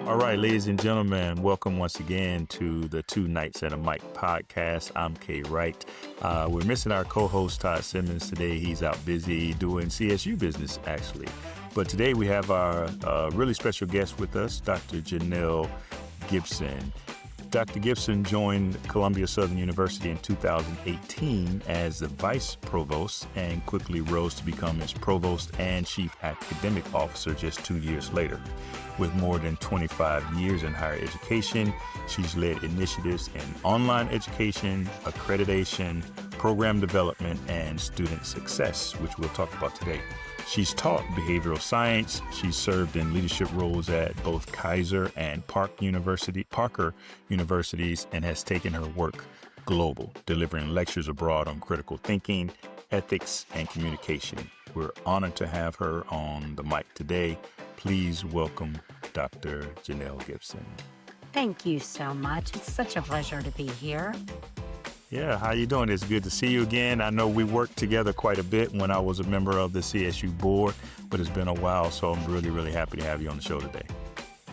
All right, ladies and gentlemen, welcome once again to the Two Nights and a Mic podcast. I'm Kaleth Wright. We're missing our co-host, Todd Simmons, today. He's out busy doing CSU business, actually. But today we have our really special guest with us, Dr. Janell Gibson. Dr. Gibson joined Columbia Southern University in 2018 as the Vice Provost and quickly rose to become its Provost and Chief Academic Officer just 2 years later. With more than 25 years in higher education, she's led initiatives in online education, accreditation, program development, and student success, which we'll talk about today. She's taught behavioral science. She's served in leadership roles at both Kaiser and Parker universities and has taken her work global, delivering lectures abroad on critical thinking, ethics, and communication. We're honored to have her on the mic today. Please welcome Dr. Janell Gibson. Thank you so much. It's such a pleasure to be here. Yeah, how you doing? It's good to see you again. I know we worked together quite a bit when I was a member of the CSU board, but it's been a while, so I'm really, really happy to have you on the show today.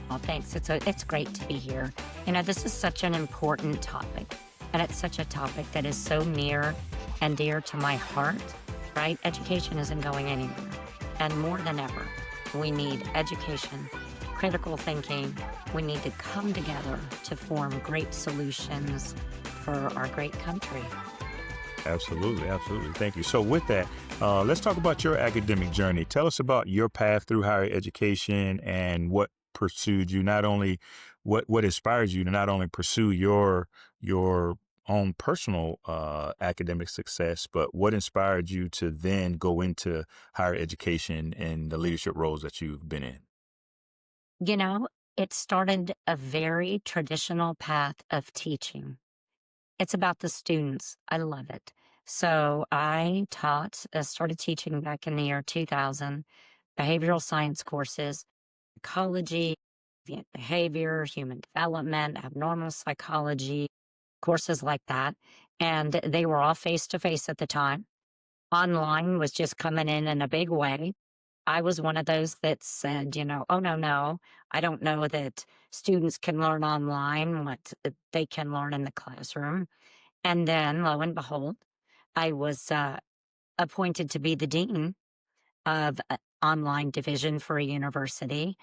Well, thanks. It's great to be here. You know, this is such an important topic, and it's such a topic that is so near and dear to my heart, right? Education isn't going anywhere, and more than ever, we need education, critical thinking. We need to come together to form great solutions for our great country. Absolutely, absolutely. Thank you. So with that, let's talk about your academic journey. Tell us about your path through higher education and what pursued you, not only what inspires you to not only pursue your own personal academic success, but what inspired you to then go into higher education and the leadership roles that you've been in? You know, it started a very traditional path of teaching. It's about the students. I love it. So I started teaching back in the year 2000, behavioral science courses, psychology, behavior, human development, abnormal psychology, courses like that. And they were all face-to-face at the time. Online was just coming in a big way. I was one of those that said, oh, no, I don't know that students can learn online what they can learn in the classroom. And then, lo and behold, I was appointed to be the dean of online division for a university.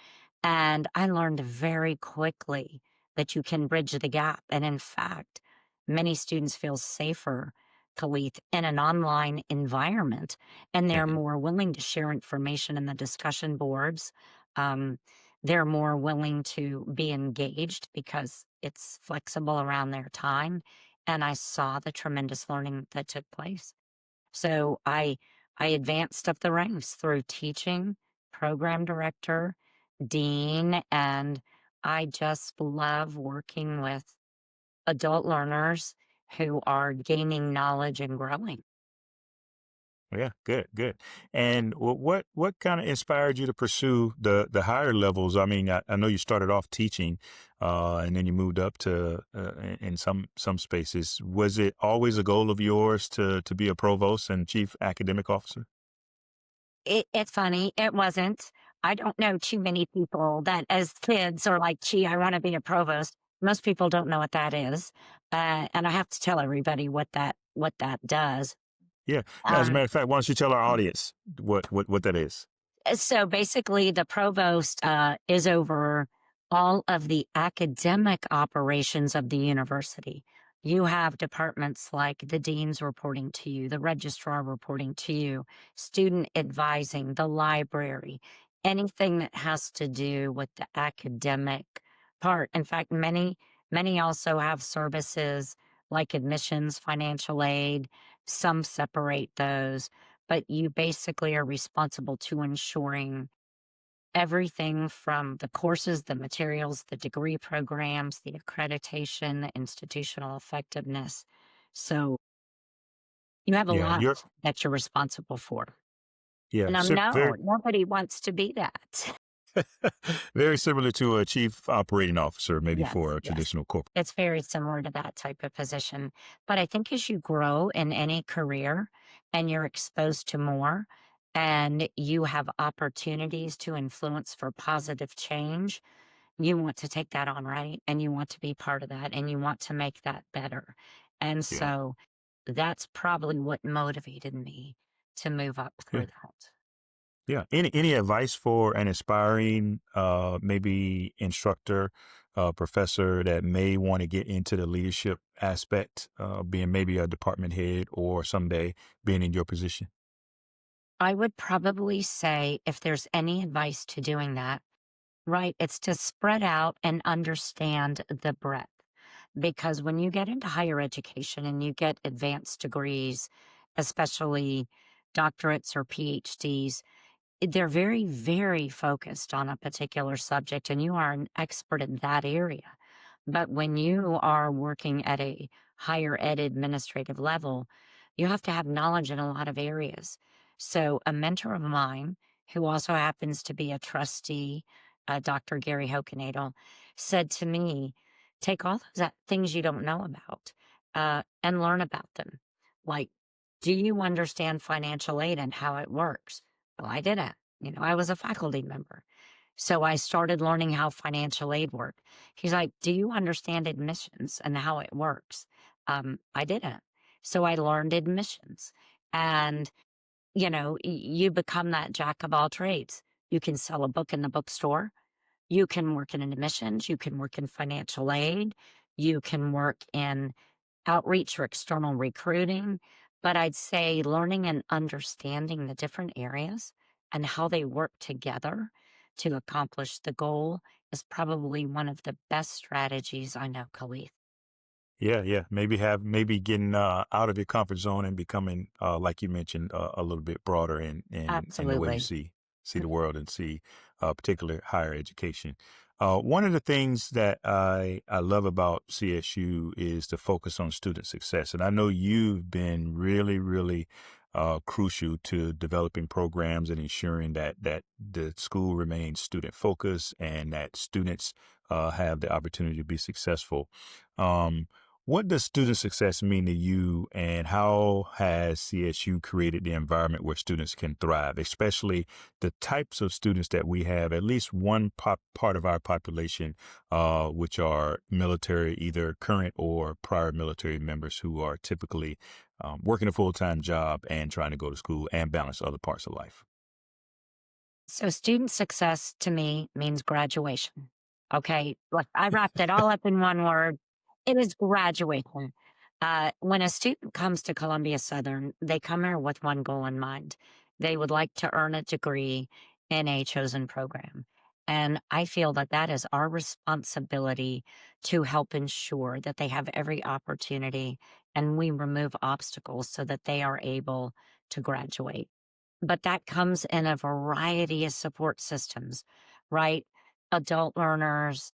And I learned very quickly that you can bridge the gap. And in fact, many students feel safer, Kaleth, in an online environment, and they're Mhm. more willing to share information in the discussion boards. Um, they're more willing to be engaged because it's flexible around their time. And I saw the tremendous learning that took place. So I advanced up the ranks through teaching, program director, dean, and I just love working with adult learners who are gaining knowledge and growing. Yeah, good, good. And what kind of inspired you to pursue the higher levels? I mean, I know you started off teaching, and then you moved up to in some spaces. Was it always a goal of yours to be a provost and chief academic officer? It's funny, it wasn't. I don't know too many people that as kids are like, gee, I want to be a provost. Most people don't know what that is. And I have to tell everybody what that does. Yeah. As a Um, matter of fact, why don't you tell our audience what that is? So basically, the provost is over all of the academic operations of the university. You have departments like the deans reporting to you, the registrar reporting to you, student advising, the library, anything that has to do with the academic part. In fact, many also have services like admissions, financial aid. Some separate those, but you basically are responsible to ensuring everything from the courses, the materials, the degree programs, the accreditation, the institutional effectiveness. So you have a Yeah, lot you're that you're responsible for. yeah, And very nobody wants to be that. very similar to a chief operating officer, maybe for Yes, a yes. traditional corporate. It's very similar to that type of position. But I think as you grow in any career and you're exposed to more and you have opportunities to influence for positive change, you want to take that on, right? And you want to be part of that and you want to make that better. And Yeah. so that's probably what motivated me to move up Yeah. through that. Yeah. Any advice for an aspiring, maybe instructor, professor that may want to get into the leadership aspect, being maybe a department head or someday being in your position? I would probably say if there's any advice to doing that, right, it's to spread out and understand the breadth. Because when you get into higher education and you get advanced degrees, especially doctorates or PhDs, they're very, very focused on a particular subject, and you are an expert in that area. But when you are working at a higher ed administrative level, you have to have knowledge in a lot of areas. So, a mentor of mine, who also happens to be a trustee, Dr. Gary Hokenadel, said to me, take all those things you don't know about and learn about them. Like, do you understand financial aid and how it works? Well, I didn't. I was a faculty member. So I started learning how financial aid worked. He's like, do you understand admissions and how it works? I didn't. So I learned admissions. And, you become that jack of all trades. You can sell a book in the bookstore. You can work in admissions. You can work in financial aid. You can work in outreach or external recruiting. But I'd say learning and understanding the different areas and how they work together to accomplish the goal is probably one of the best strategies I know, Khalif. Yeah, yeah. Maybe getting out of your comfort zone and becoming, like you mentioned, a little bit broader in the way you Absolutely. see the world and see, particular higher education. One of the things that I love about CSU is the focus on student success, and I know you've been really, really crucial to developing programs and ensuring that the school remains student focused and that students have the opportunity to be successful. Um, what does student success mean to you, and how has CSU created the environment where students can thrive, especially the types of students that we have, at least one part of our population, which are military, either current or prior military members who are typically working a full-time job and trying to go to school and balance other parts of life? So student success to me means graduation. Okay. Like I wrapped it all up in one word. It is graduation. When a student comes to Columbia Southern, they come here with one goal in mind. They would like to earn a degree in a chosen program. And I feel that that is our responsibility to help ensure that they have every opportunity and we remove obstacles so that they are able to graduate. But that comes in a variety of support systems, right? Adult learners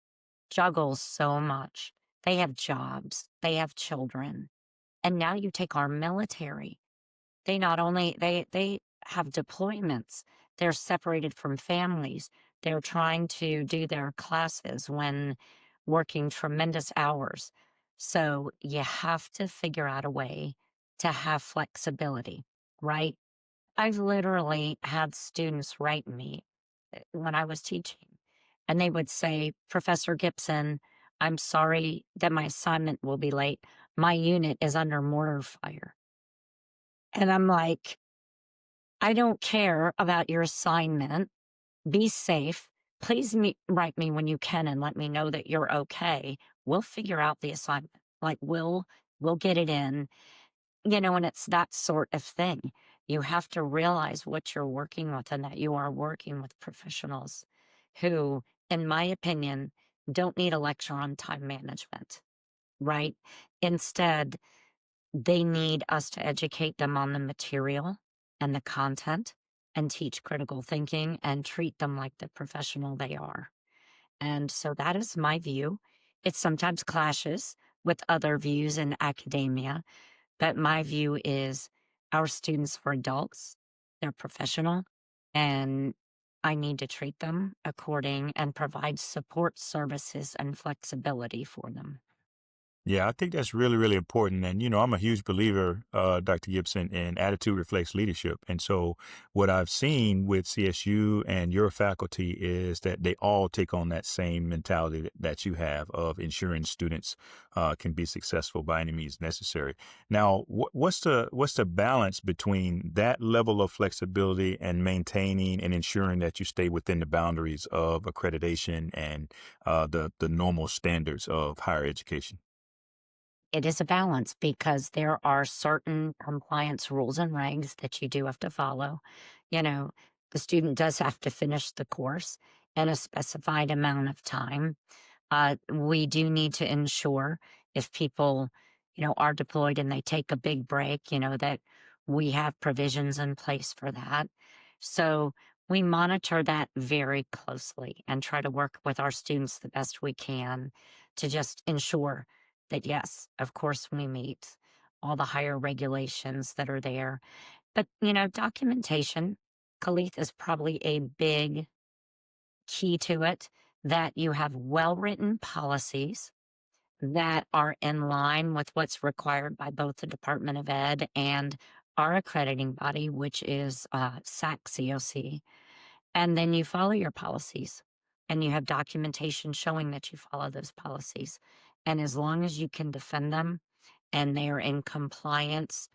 juggle so much. They have jobs, they have children. And now you take our military. They not only they have deployments, they're separated from families. They're trying to do their classes when working tremendous hours. So you have to figure out a way to have flexibility, right? I've literally had students write me when I was teaching, and they would say, Professor Gibson, I'm sorry that my assignment will be late. My unit is under mortar fire. And I'm like, I don't care about your assignment. Be safe. Please write me when you can and let me know that you're okay. We'll figure out the assignment. Like we'll get it in. And it's that sort of thing. You have to realize what you're working with and that you are working with professionals who, in my opinion, don't need a lecture on time management, right? Instead, they need us to educate them on the material and the content and teach critical thinking and treat them like the professional they are. And so that is my view. It sometimes clashes with other views in academia, but my view is our students are adults, they're professional, and I need to treat them according and provide support services and flexibility for them. Yeah, I think that's really, really important. And, I'm a huge believer, Dr. Gibson, in attitude reflects leadership. And so what I've seen with CSU and your faculty is that they all take on that same mentality that you have of ensuring students can be successful by any means necessary. Now, what's the balance between that level of flexibility and maintaining and ensuring that you stay within the boundaries of accreditation and the normal standards of higher education? It is a balance because there are certain compliance rules and regs that you do have to follow. You know, the student does have to finish the course in a specified amount of time. We do need to ensure if people, are deployed and they take a big break, that we have provisions in place for that. So we monitor that very closely and try to work with our students the best we can to just ensure that, yes, of course, we meet all the higher regulations that are there. But, documentation, Kalith, is probably a big key to it, that you have well written policies that are in line with what's required by both the Department of Ed and our accrediting body, which is SAC COC. And then you follow your policies and you have documentation showing that you follow those policies. And as long as you can defend them and they're in compliance,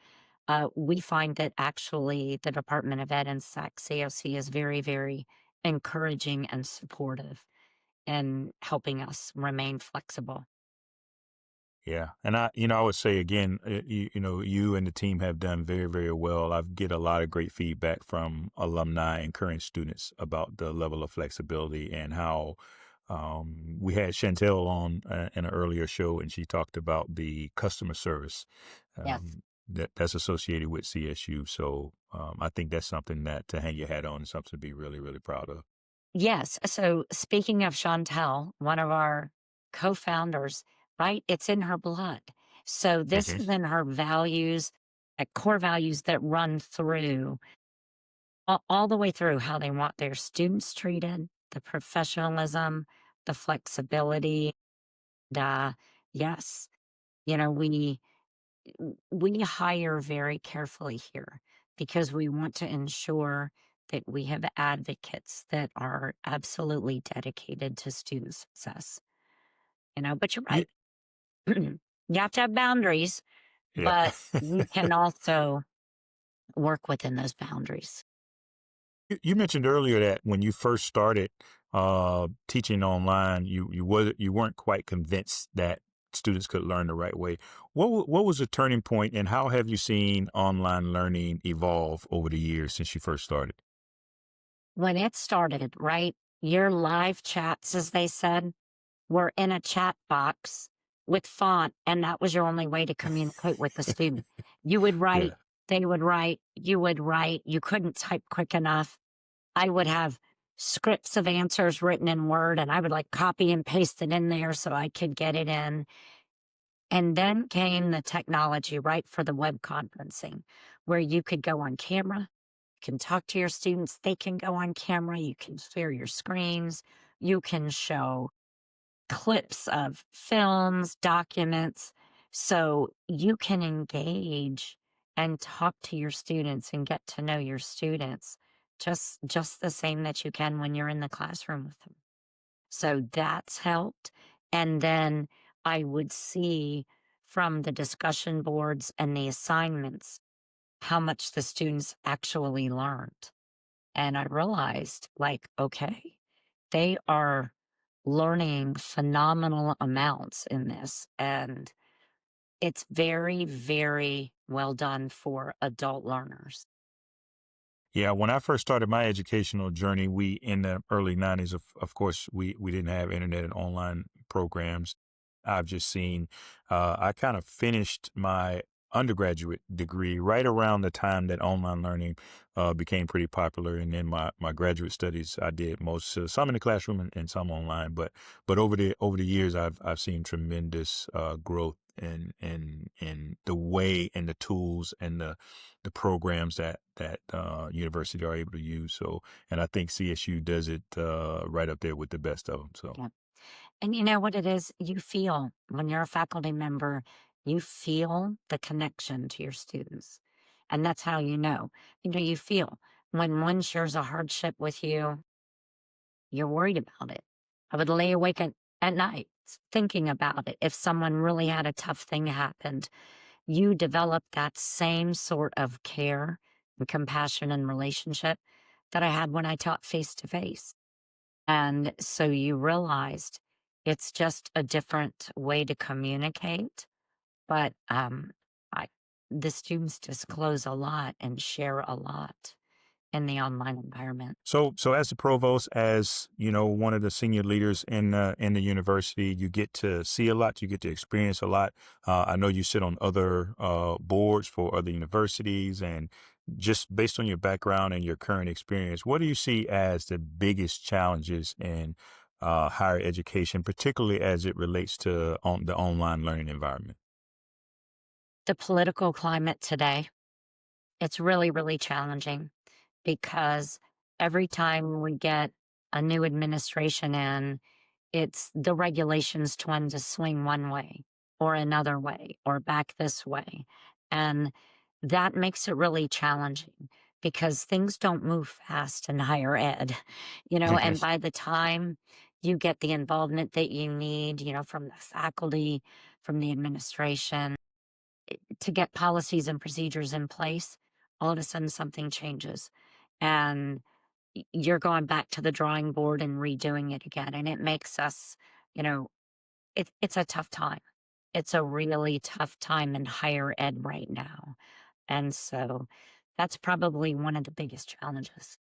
we find that actually the Department of Ed and SAC COC is very, very encouraging and supportive in helping us remain flexible. Yeah. And I would say again, you and the team have done very, very well. I get a lot of great feedback from alumni and current students about the level of flexibility and how we had Chantel on in an earlier show, and she talked about the customer service Yes. that's associated with CSU. So I think that's something that to hang your hat on and something to be really, really proud of. Yes. So speaking of Chantel, one of our co-founders, right? It's in her blood. So this Mhm. is in her values, core values that run through all the way through how they want their students treated, the professionalism, the flexibility. The yes, you know, we hire very carefully here because we want to ensure that we have advocates that are absolutely dedicated to student success. But you're Yeah. right. You have to have boundaries, Yeah. but you can also work within those boundaries. You mentioned earlier that when you first started teaching online, you weren't quite convinced that students could learn the right way. What was the turning point, and how have you seen online learning evolve over the years since you first started? When it started, right, your live chats, as they said, were in a chat box with font, and that was your only way to communicate with the student. You would write, Yeah. they would write, you would write, you couldn't type quick enough. I would have scripts of answers written in Word, and I would like copy and paste it in there so I could get it in. And then came the technology, right, for the web conferencing, where you could go on camera, you can talk to your students, they can go on camera, you can share your screens, you can show clips of films, documents, so you can engage and talk to your students and get to know your students just the same that you can when you're in the classroom with them. So that's helped. And then I would see from the discussion boards and the assignments how much the students actually learned. And I realized, like, okay, they are learning phenomenal amounts in this. And it's very, very well done for adult learners. Yeah, when I first started my educational journey, we in the early '90s, of course, we didn't have internet and online programs. I've just seen. I kind of finished my undergraduate degree right around the time that online learning became pretty popular, and then my graduate studies I did most some in the classroom and some online. But over the years, I've seen tremendous growth and the way and the tools and the programs that university are able to use. So, and I think CSU does it right up there with the best of them. So, Yeah. And you know what it is? You feel when you're a faculty member, you feel the connection to your students. And that's how you know. You feel when one shares a hardship with you, you're worried about it. I would lay awake at night thinking about it. If someone really had a tough thing happened, you develop that same sort of care and compassion and relationship that I had when I taught face to face. And so you realized it's just a different way to communicate. But I, the students disclose a lot and share a lot in the online environment. so as the provost, as you know, one of the senior leaders in the university, you get to see a lot, you get to experience a lot. I know you sit on other boards for other universities, and just based on your background and your current experience, what do you see as the biggest challenges in higher education, particularly as it relates to the online learning environment? The political climate today, it's really, really challenging because every time we get a new administration in, it's the regulations tend to swing one way or another way or back this way. And that makes it really challenging because things don't move fast in higher ed, and by the time you get the involvement that you need, from the faculty, from the administration, to get policies and procedures in place, all of a sudden something changes. And you're going back to the drawing board and redoing it again. And it makes us, you know, it's a tough time. It's a really tough time in higher ed right now. And so that's probably one of the biggest challenges.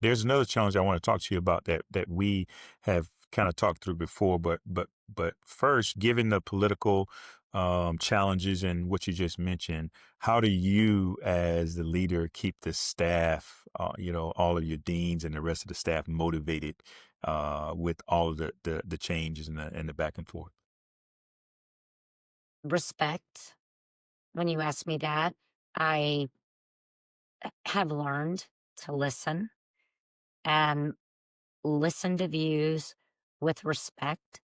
There's another challenge I want to talk to you about that we have kind of talked through before, but first, given the political challenges and what you just mentioned, how do you, as the leader, keep the staff, all of your deans and the rest of the staff motivated with all of the changes and the back and forth? Respect. When you ask me that, I have learned to listen and listen to views with respect.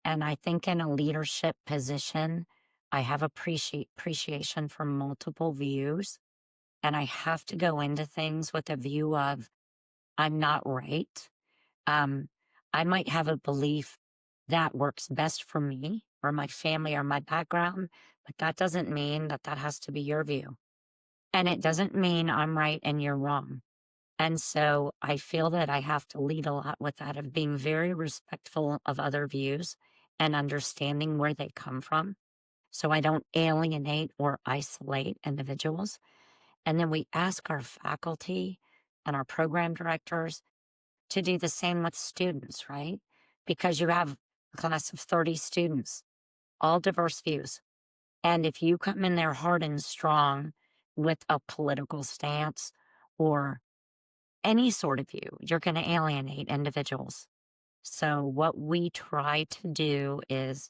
And I think in a leadership position, I have appreciation for multiple views. And I have to go into things with a view of I'm not right. Um, I might have a belief that works best for me or my family or my background, but that doesn't mean that that has to be your view. And it doesn't mean I'm right and you're wrong. And so I feel that I have to lead a lot with that of being very respectful of other views and understanding where they come from. So I don't alienate or isolate individuals. And then we ask our faculty and our program directors to do the same with students, right? Because you have a class of 30 students, all diverse views. And if you come in there hard and strong with a political stance or any sort of view, you're going to alienate individuals. So, what we try to do is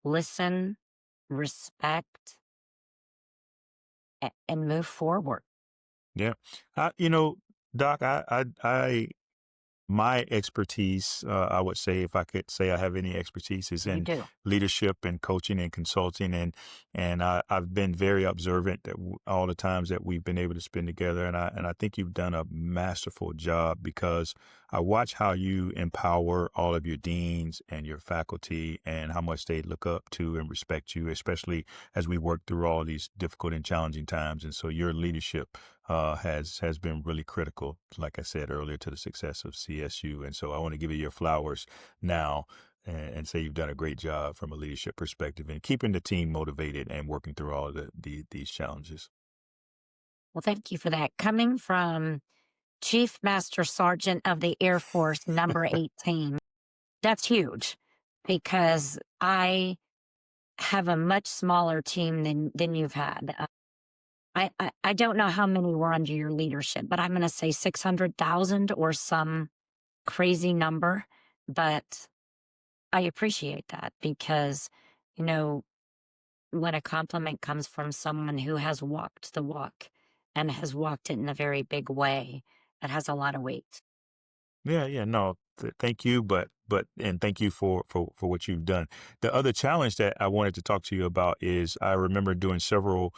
listen, respect, and move forward. Yeah, Doc, I my expertise, I would say, if I could say I have any expertise, is You in do. leadership and coaching and consulting, and I've been very observant that all the times that we've been able to spend together, and I think you've done a masterful job because I watch how you empower all of your deans and your faculty, and how much they look up to and respect you, especially as we work through all these difficult and challenging times. And so your leadership has been really critical, like I said earlier, to the success of CSU. And so I want to give you your flowers now and say you've done a great job from a leadership perspective and keeping the team motivated and working through all of these challenges. Well, thank you for that. Coming from Chief Master Sergeant of the Air Force, number 18, that's huge because I have a much smaller team than you've had. I don't know how many were under your leadership, but I'm going to say 600,000 or some crazy number. But I appreciate that because, you know, when a compliment comes from someone who has walked the walk and has walked it in a very big way, it has a lot of weight. Yeah, yeah, no, thank you, but and thank you for what you've done. The other challenge that I wanted to talk to you about is I remember doing several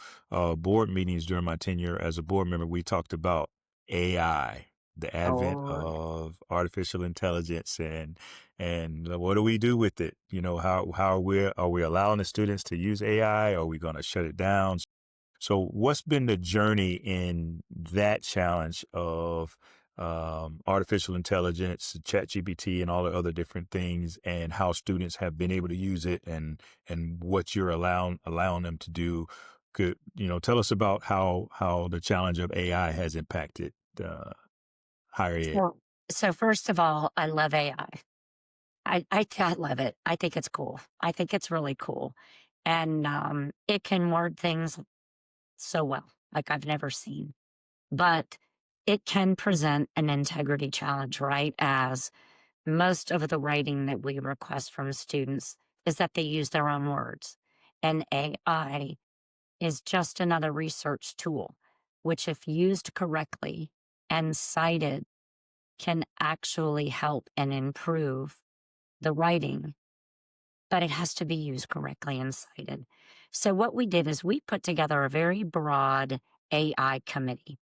board meetings during my tenure as a board member. We talked about AI, the advent Oh, of artificial intelligence, and what do we do with it? You know, how are we allowing the students to use AI? Are we going to shut it down? So, what's been the journey in that challenge of artificial intelligence, ChatGPT, and all the other different things, and how students have been able to use it, and what you're allowing them to do? Could tell us about how the challenge of AI has impacted higher ed? so so first of all, I love AI. I love it. I think it's cool. I think it's really cool, and it can word things so well, like I've never seen. But it can present an integrity challenge, right? As most of the writing that we request from students is that they use their own words. And AI is just another research tool, which, if used correctly and cited, can actually help and improve the writing, but it has to be used correctly and cited. So, what we did is we put together a very broad AI committee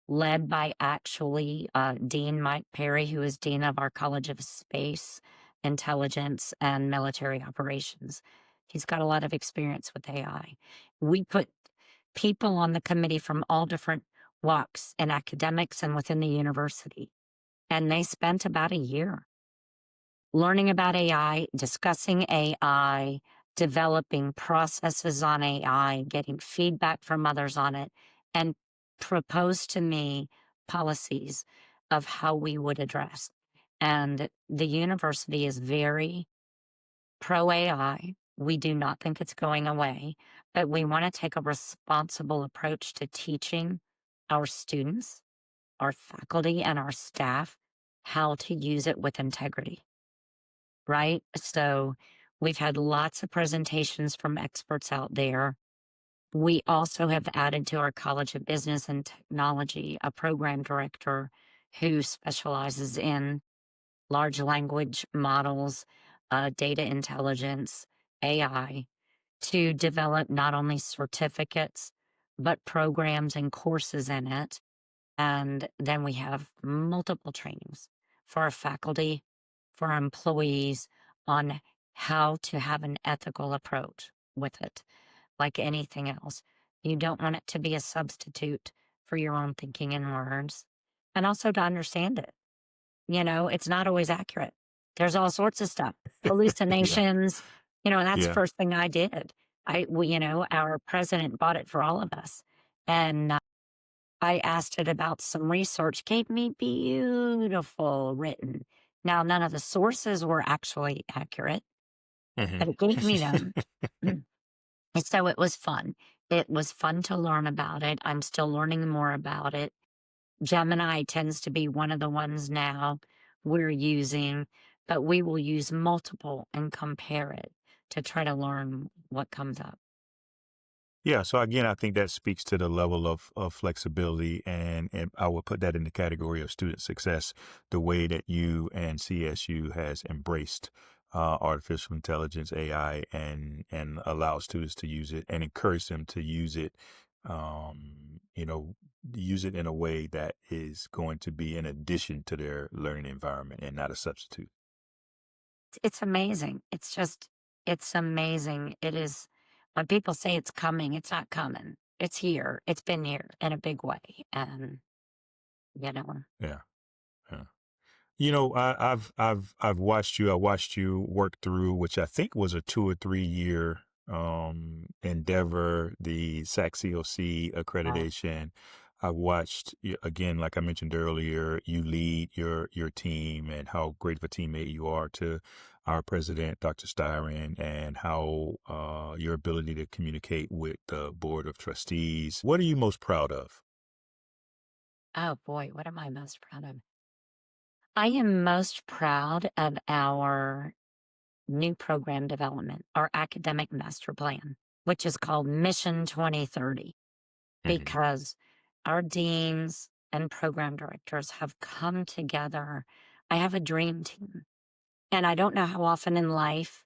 led by actually Dean Mike Perry, who is Dean of our College of Space, Intelligence, and Military Operations. He's got a lot of experience with AI. We put people on the committee from all different walks in academics and within the university, and they spent about a year learning about AI, discussing AI, developing processes on AI, getting feedback from others on it, and proposed to me policies of how we would address. And the university is very pro AI. We do not think it's going away, but we want to take a responsible approach to teaching our students, our faculty, and our staff how to use it with integrity, right? So we've had lots of presentations from experts out there. We also have added to our College of Business and Technology a program director who specializes in large language models, data intelligence, AI, to develop not only certificates, but programs and courses in it. And then we have multiple trainings for our faculty, for our employees on how to have an ethical approach with it. Like anything else, you don't want it to be a substitute for your own thinking and words, and also to understand it. It's not always accurate. There's all sorts of stuff, Yeah, hallucinations, and that's the yeah, first thing I did. Our president bought it for all of us. And I asked it about some research, gave me beautiful written. Now, none of the sources were actually accurate, hmm but it gave me them. And so it was fun. It was fun to learn about it. I'm still learning more about it. Gemini tends to be one of the ones now we're using, but we will use multiple and compare it to try to learn what comes up. Yeah, so again, I think that speaks to the level of flexibility, and I would put that in the category of student success, the way that you and CSU has embraced artificial intelligence, AI, and allow students to use it and encourage them to use it, you know, use it in a way that is going to be in addition to their learning environment and not a substitute. It's amazing. It's amazing. It is, when people say it's coming, it's not coming. It's here. It's been here in a big way. And, you know, Yeah, yeah. I've watched you. I watched you work through, which I think was a 2 or 3 year endeavor, the SAC-COC uh, accreditation. I watched again, like I mentioned earlier, you lead your team and how great of a teammate you are to our president, Dr. Styron, and how your ability to communicate with the board of trustees. What are you most proud of? oh boy, what am I most proud of? I am most proud of our new program development, our academic master plan. which is called Mission 2030, Hmm. because our deans and program directors have come together. I have a dream team, and I don't know how often in life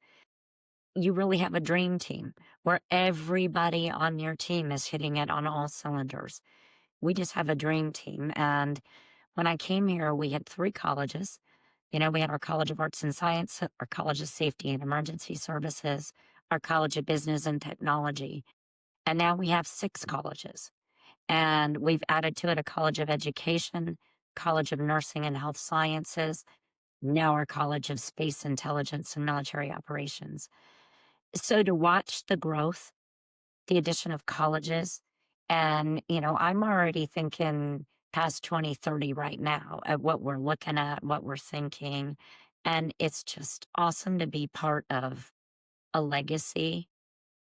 you really have a dream team where everybody on your team is hitting it on all cylinders. We just have a dream team. And when I came here, we had three colleges. We had our College of Arts and Science, our College of Safety and Emergency Services, our College of Business and Technology. And now we have six colleges. And we've added to it a College of Education, College of Nursing and Health Sciences, now our College of Space Intelligence and Military Operations. So to watch the growth, the addition of colleges, and, I'm already thinking past 2030 right now at what we're looking at, what we're thinking. And it's just awesome to be part of a legacy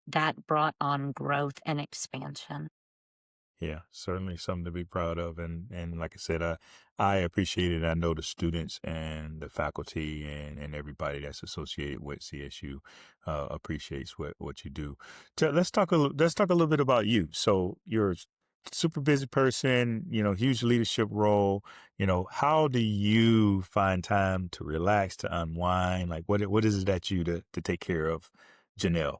that brought on growth and expansion. Yeah, certainly something to be proud of, and like I said, I appreciate it. I know the students and the faculty and everybody that's associated with CSU appreciates what you do. Let's talk a little bit about you. So you're a super busy person, huge leadership role. How do you find time to relax, to unwind? Like what is it that you to take care of, Janelle?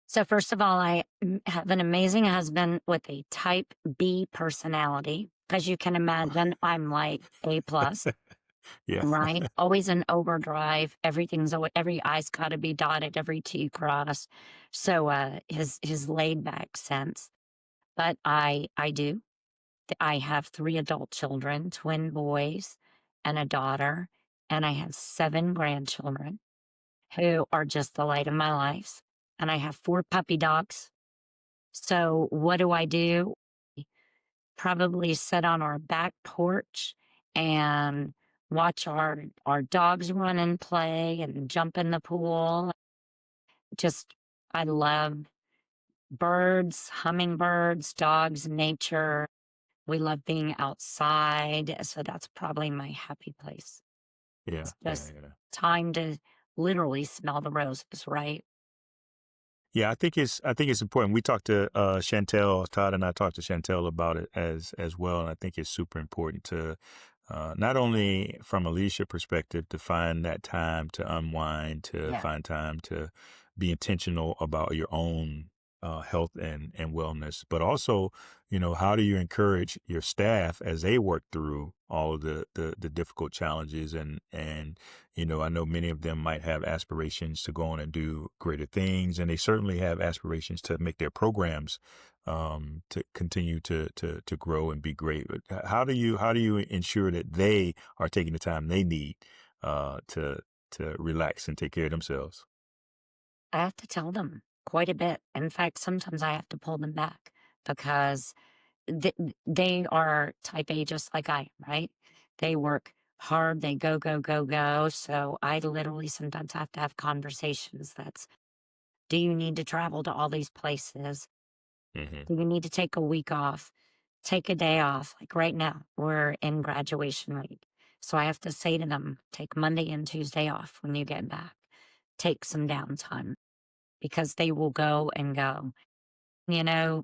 So first of all, I have an amazing husband with a type B personality. As you can imagine, I'm like A plus, Yeah, right? Always in overdrive. Every I's got to be dotted, every T crossed. So his laid back sense. But I do. I have three adult children, twin boys and a daughter, and I have seven grandchildren who are just the light of my life. And I have four puppy dogs. So what do I do? Probably sit on our back porch and watch our dogs run and play and jump in the pool. Just I love birds, hummingbirds, dogs, nature. We love being outside. So that's probably my happy place. yeah, It's yeah, just yeah. time to literally smell the roses, right? Yeah, I think it's important. We talked to Chantel, Todd and I talked to Chantel about it as well. And I think it's super important to not only from a leadership perspective to find that time to unwind, to Yeah. find time to be intentional about your own health and wellness, but also, how do you encourage your staff as they work through all of the difficult challenges and I know many of them might have aspirations to go on and do greater things, and they certainly have aspirations to make their programs to continue to grow and be great. But how do you ensure that they are taking the time they need to relax and take care of themselves? I have to tell them quite a bit. In fact, sometimes I have to pull them back because they are type A just like I am, right? They work hard, they go, go, go, go. So I literally sometimes have to have conversations that's, do you need to travel to all these places? Hmm. Do you need to take a week off? Take a day off. Like right now, we're in graduation week. So I have to say to them, take Monday and Tuesday off when you get back. Take some downtime because they will go and go. You know,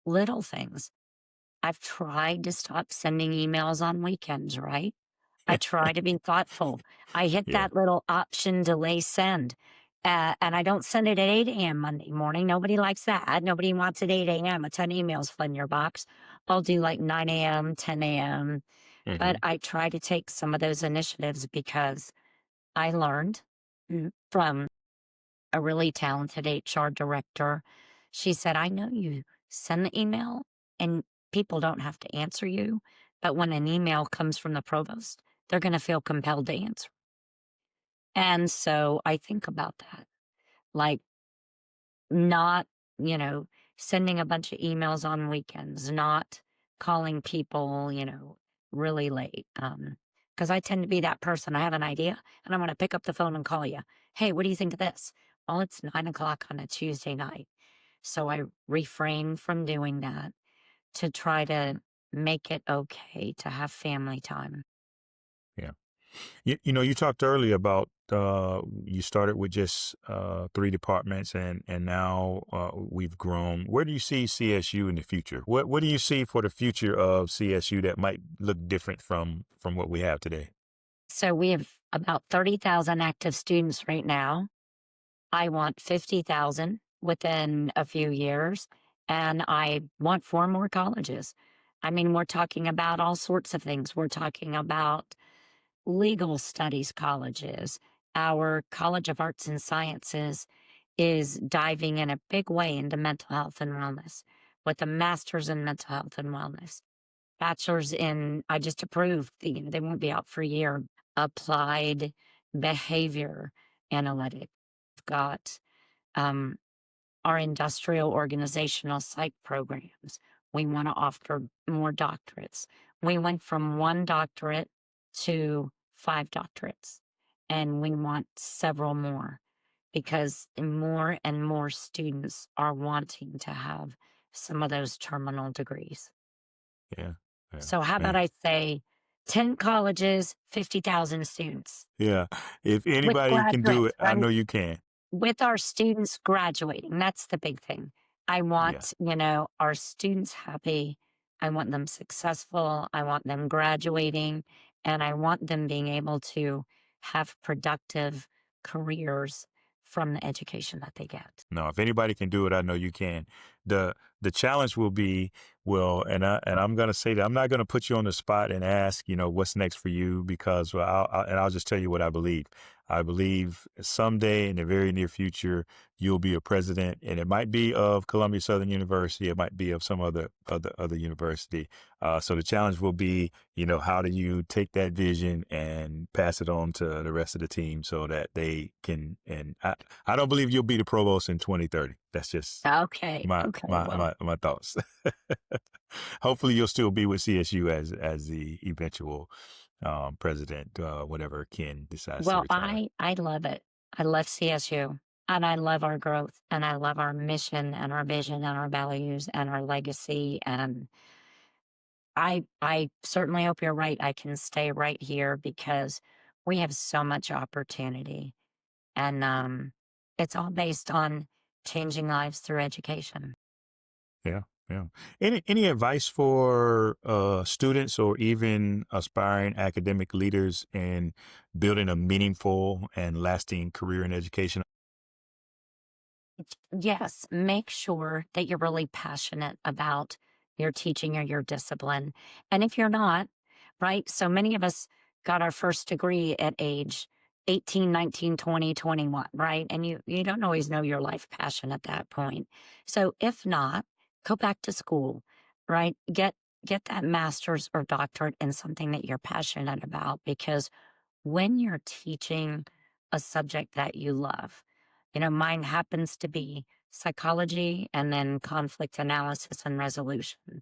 little things. I've tried to stop sending emails on weekends, right? I try to be thoughtful. I hit Yeah. that little option delay send. And I don't send it at 8 a.m. Monday morning. Nobody likes that. Nobody wants at 8 a.m. a ton of emails flooding your box. I'll do like 9 a.m., 10 a.m. But Hmm. I try to take some of those initiatives because I learned from a really talented HR director. She said, I know you send the email and people don't have to answer you, but when an email comes from the provost, they're going to feel compelled to answer. And so I think about that, like not, you know, sending a bunch of emails on weekends, not calling people, really late. Because I tend to be that person. I have an idea and I'm going to pick up the phone and call you. Hey, what do you think of this? Well, it's 9 o'clock on a Tuesday night. So I refrain from doing that to try to make it okay to have family time. Yeah. You talked earlier about you started with just three departments, and now we've grown. Where do you see CSU in the future? What do you see for the future of CSU that might look different from what we have today? So we have about 30,000 active students right now. I want 50,000 within a few years, and I want four more colleges. I mean, we're talking about all sorts of things. We're talking about legal studies colleges. Our College of Arts and Sciences is diving in a big way into mental health and wellness with a master's in mental health and wellness, bachelor's in, I just approved, they won't be out for a year, applied behavior analytic. We've got um, our industrial organizational psych programs. We want to offer more doctorates. We went from one doctorate to five doctorates, and we want several more because more and more students are wanting to have some of those terminal degrees. Yeah, yeah, So, how about yeah, I say 10 colleges, 50,000 students yeah. If with anybody can do graduates, it, I right? know you can. With our students graduating, that's the big thing. I Yeah. want, our students happy. I want them successful. I want them graduating, and I want them being able to have productive careers from the education that they get. No, if anybody can do it, I know you can. The challenge will be, well, and I'm gonna say that I'm not gonna put you on the spot and ask, what's next for you, because well, I'll just tell you what I believe. I believe someday in the very near future you'll be a president, and it might be of Columbia Southern University, it might be of some other university. So the challenge will be, how do you take that vision and pass it on to the rest of the team so that they can, and I don't believe you'll be the provost in 2030. That's just Okay. my Okay. my Well, my thoughts. Hopefully, you'll still be with CSU as the eventual president, whenever Ken decides to well, retire. I love it. I love CSU, and I love our growth, and I love our mission and our vision and our values and our legacy. And I certainly hope you're right. I can stay right here because we have so much opportunity, and it's all based on changing lives through education. Yeah, yeah. Any advice for students or even aspiring academic leaders in building a meaningful and lasting career in education? Yes, make sure that you're really passionate about your teaching or your discipline. And if you're not, right? So many of us got our first degree at age 18, 19, 20, 21, right? And you don't always know your life passion at that point. So if not, go back to school, right? Get that master's or doctorate in something that you're passionate about because when you're teaching a subject that you love, mine happens to be psychology and then conflict analysis and resolution.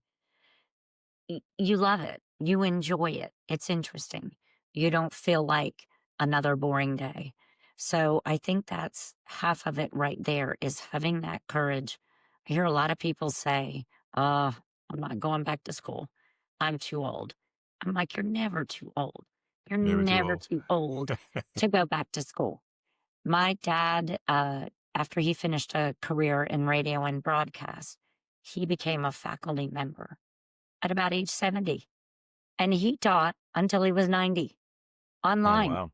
You love it. You enjoy it. It's interesting. You don't feel like another boring day. So I think that's half of it right there is having that courage. I hear a lot of people say, I'm not going back to school. I'm too old. I'm like, you're never too old. You're Never too never old. too old to go back to school. My dad, after he finished a career in radio and broadcast, he became a faculty member at about age 70. And he taught until he was 90 Oh online. wow.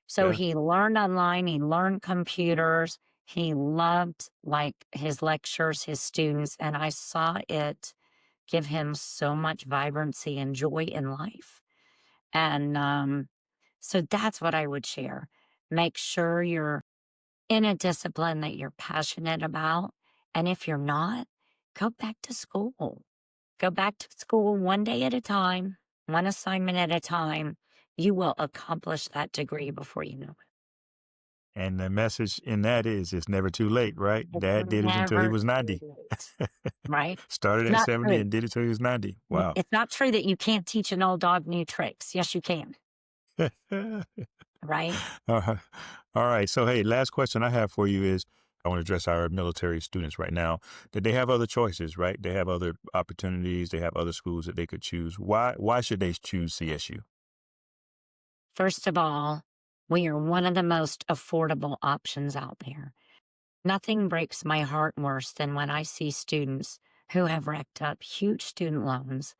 So Yeah. he learned online, he learned computers, he loved like his lectures, his students, and I saw it give him so much vibrancy and joy in life. And so that's what I would share. Make sure you're in a discipline that you're passionate about. And if you're not, go back to school. Go back to school one day at a time, one assignment at a time. You will accomplish that degree before you know And the message in that is it's never too late, right? it. It's Dad did it until he never was too 90. late, right? Started It's at not 70 true. and did it till he was 90. Wow. It's not true that you can't teach an old dog new tricks. Yes, you can, right? Uh-huh. All right. So, hey, last question I have for you is I want to address our military students right now that they have other choices, right? They have other opportunities. They have other schools that they could choose. Why should they choose CSU? First of all, we are one of the most affordable options out there. Nothing breaks my heart worse than when I see students who have racked up huge student loans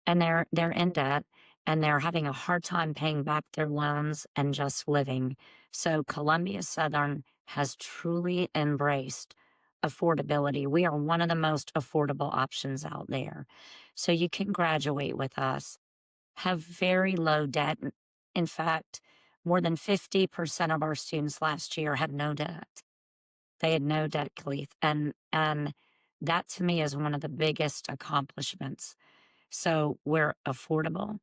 and they're in debt and they're having a hard time paying back their loans and just living. So Columbia Southern has truly embraced affordability. We are one of the most affordable options out there. So you can graduate with us, have very low debt. In fact, more than 50% of our students last year had no debt. They had no debt, Kaleth. And that to me is one of the biggest accomplishments. So we're affordable.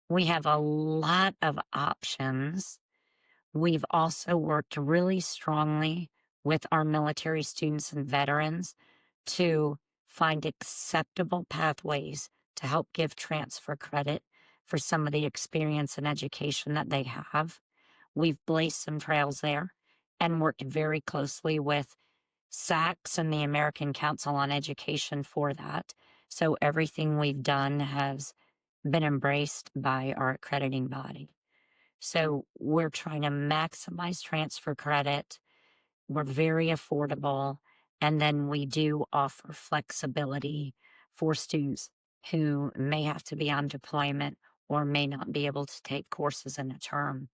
We have a lot of options. We've also worked really strongly with our military students and veterans to find acceptable pathways to help give transfer credit for some of the experience and education that they have. We've blazed some trails there and worked very closely with SACS and the American Council on Education for that. So everything we've done has been embraced by our accrediting body. So we're trying to maximize transfer credit. We're very affordable. And then we do offer flexibility for students who may have to be on deployment or may not be able to take courses in a term.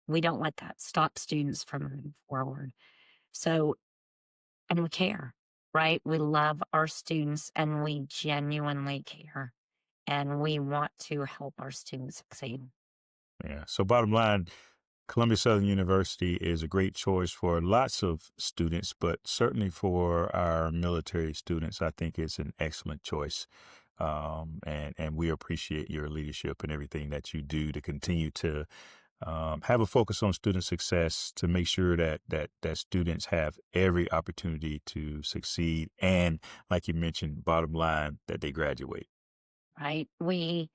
We don't let that stop students from moving forward. So, and we care, right? We love our students and we genuinely care. And we want to help our students succeed. Yeah. So bottom line, Columbia Southern University is a great choice for lots of students, but certainly for our military students, I think it's an excellent choice. And we appreciate your leadership and everything that you do to continue to have a focus on student success, to make sure that students have every opportunity to succeed, and like you mentioned, bottom line, that they graduate. Right? We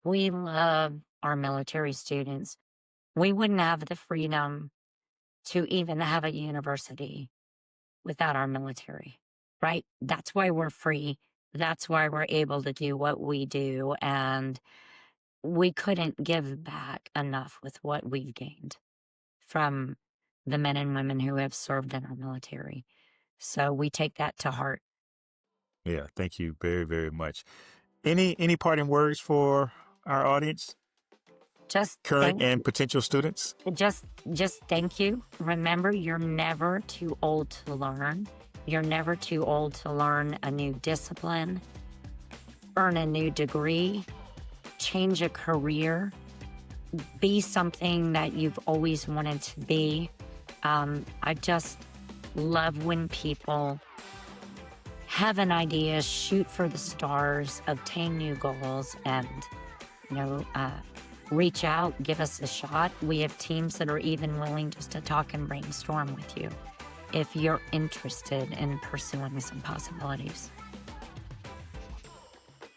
love our military students. We wouldn't have the freedom to even have a university without our military, right? That's why we're free. That's why we're able to do what we do. And we couldn't give back enough with what we've gained from the men and women who have served in our military. So we take that to heart. Yeah, thank you very, very much. Any parting words for our audience, Just current thank and potential students? just thank you. Remember, you're never too old to learn. You're never too old to learn a new discipline, earn a new degree, change a career, be something that you've always wanted to be. I just love when people have an idea, shoot for the stars, obtain new goals, and you know, reach out, give us a shot. We have teams that are even willing just to talk and brainstorm with you if you're interested in pursuing some possibilities.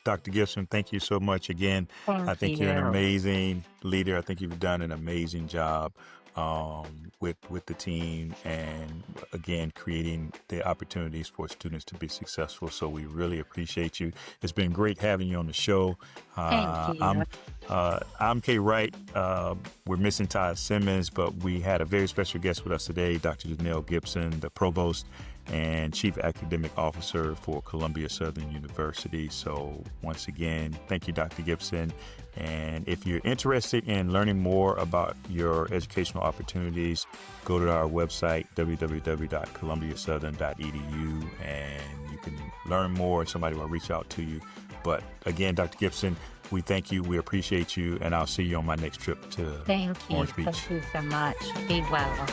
Dr. Gibson, thank you so much again. I think you're an amazing leader. I think you've done an amazing job with the team, and again, creating the opportunities for students to be successful. So we really appreciate you. It's been great having you on the show. Thank you. I'm Kay Wright. We're missing Todd Simmons, but we had a very special guest with us today, Dr. Janell Gibson, the Provost and Chief Academic Officer for Columbia Southern University. So once again, thank you, Dr. Gibson. And if you're interested in learning more about your educational opportunities, go to our website, www.columbiasouthern.edu, and you can learn more. Somebody will reach out to you. But again, Dr. Gibson, we thank you. We appreciate you. And I'll see you on my next trip to Thank you. Orange Beach. Thank you so much. Be well.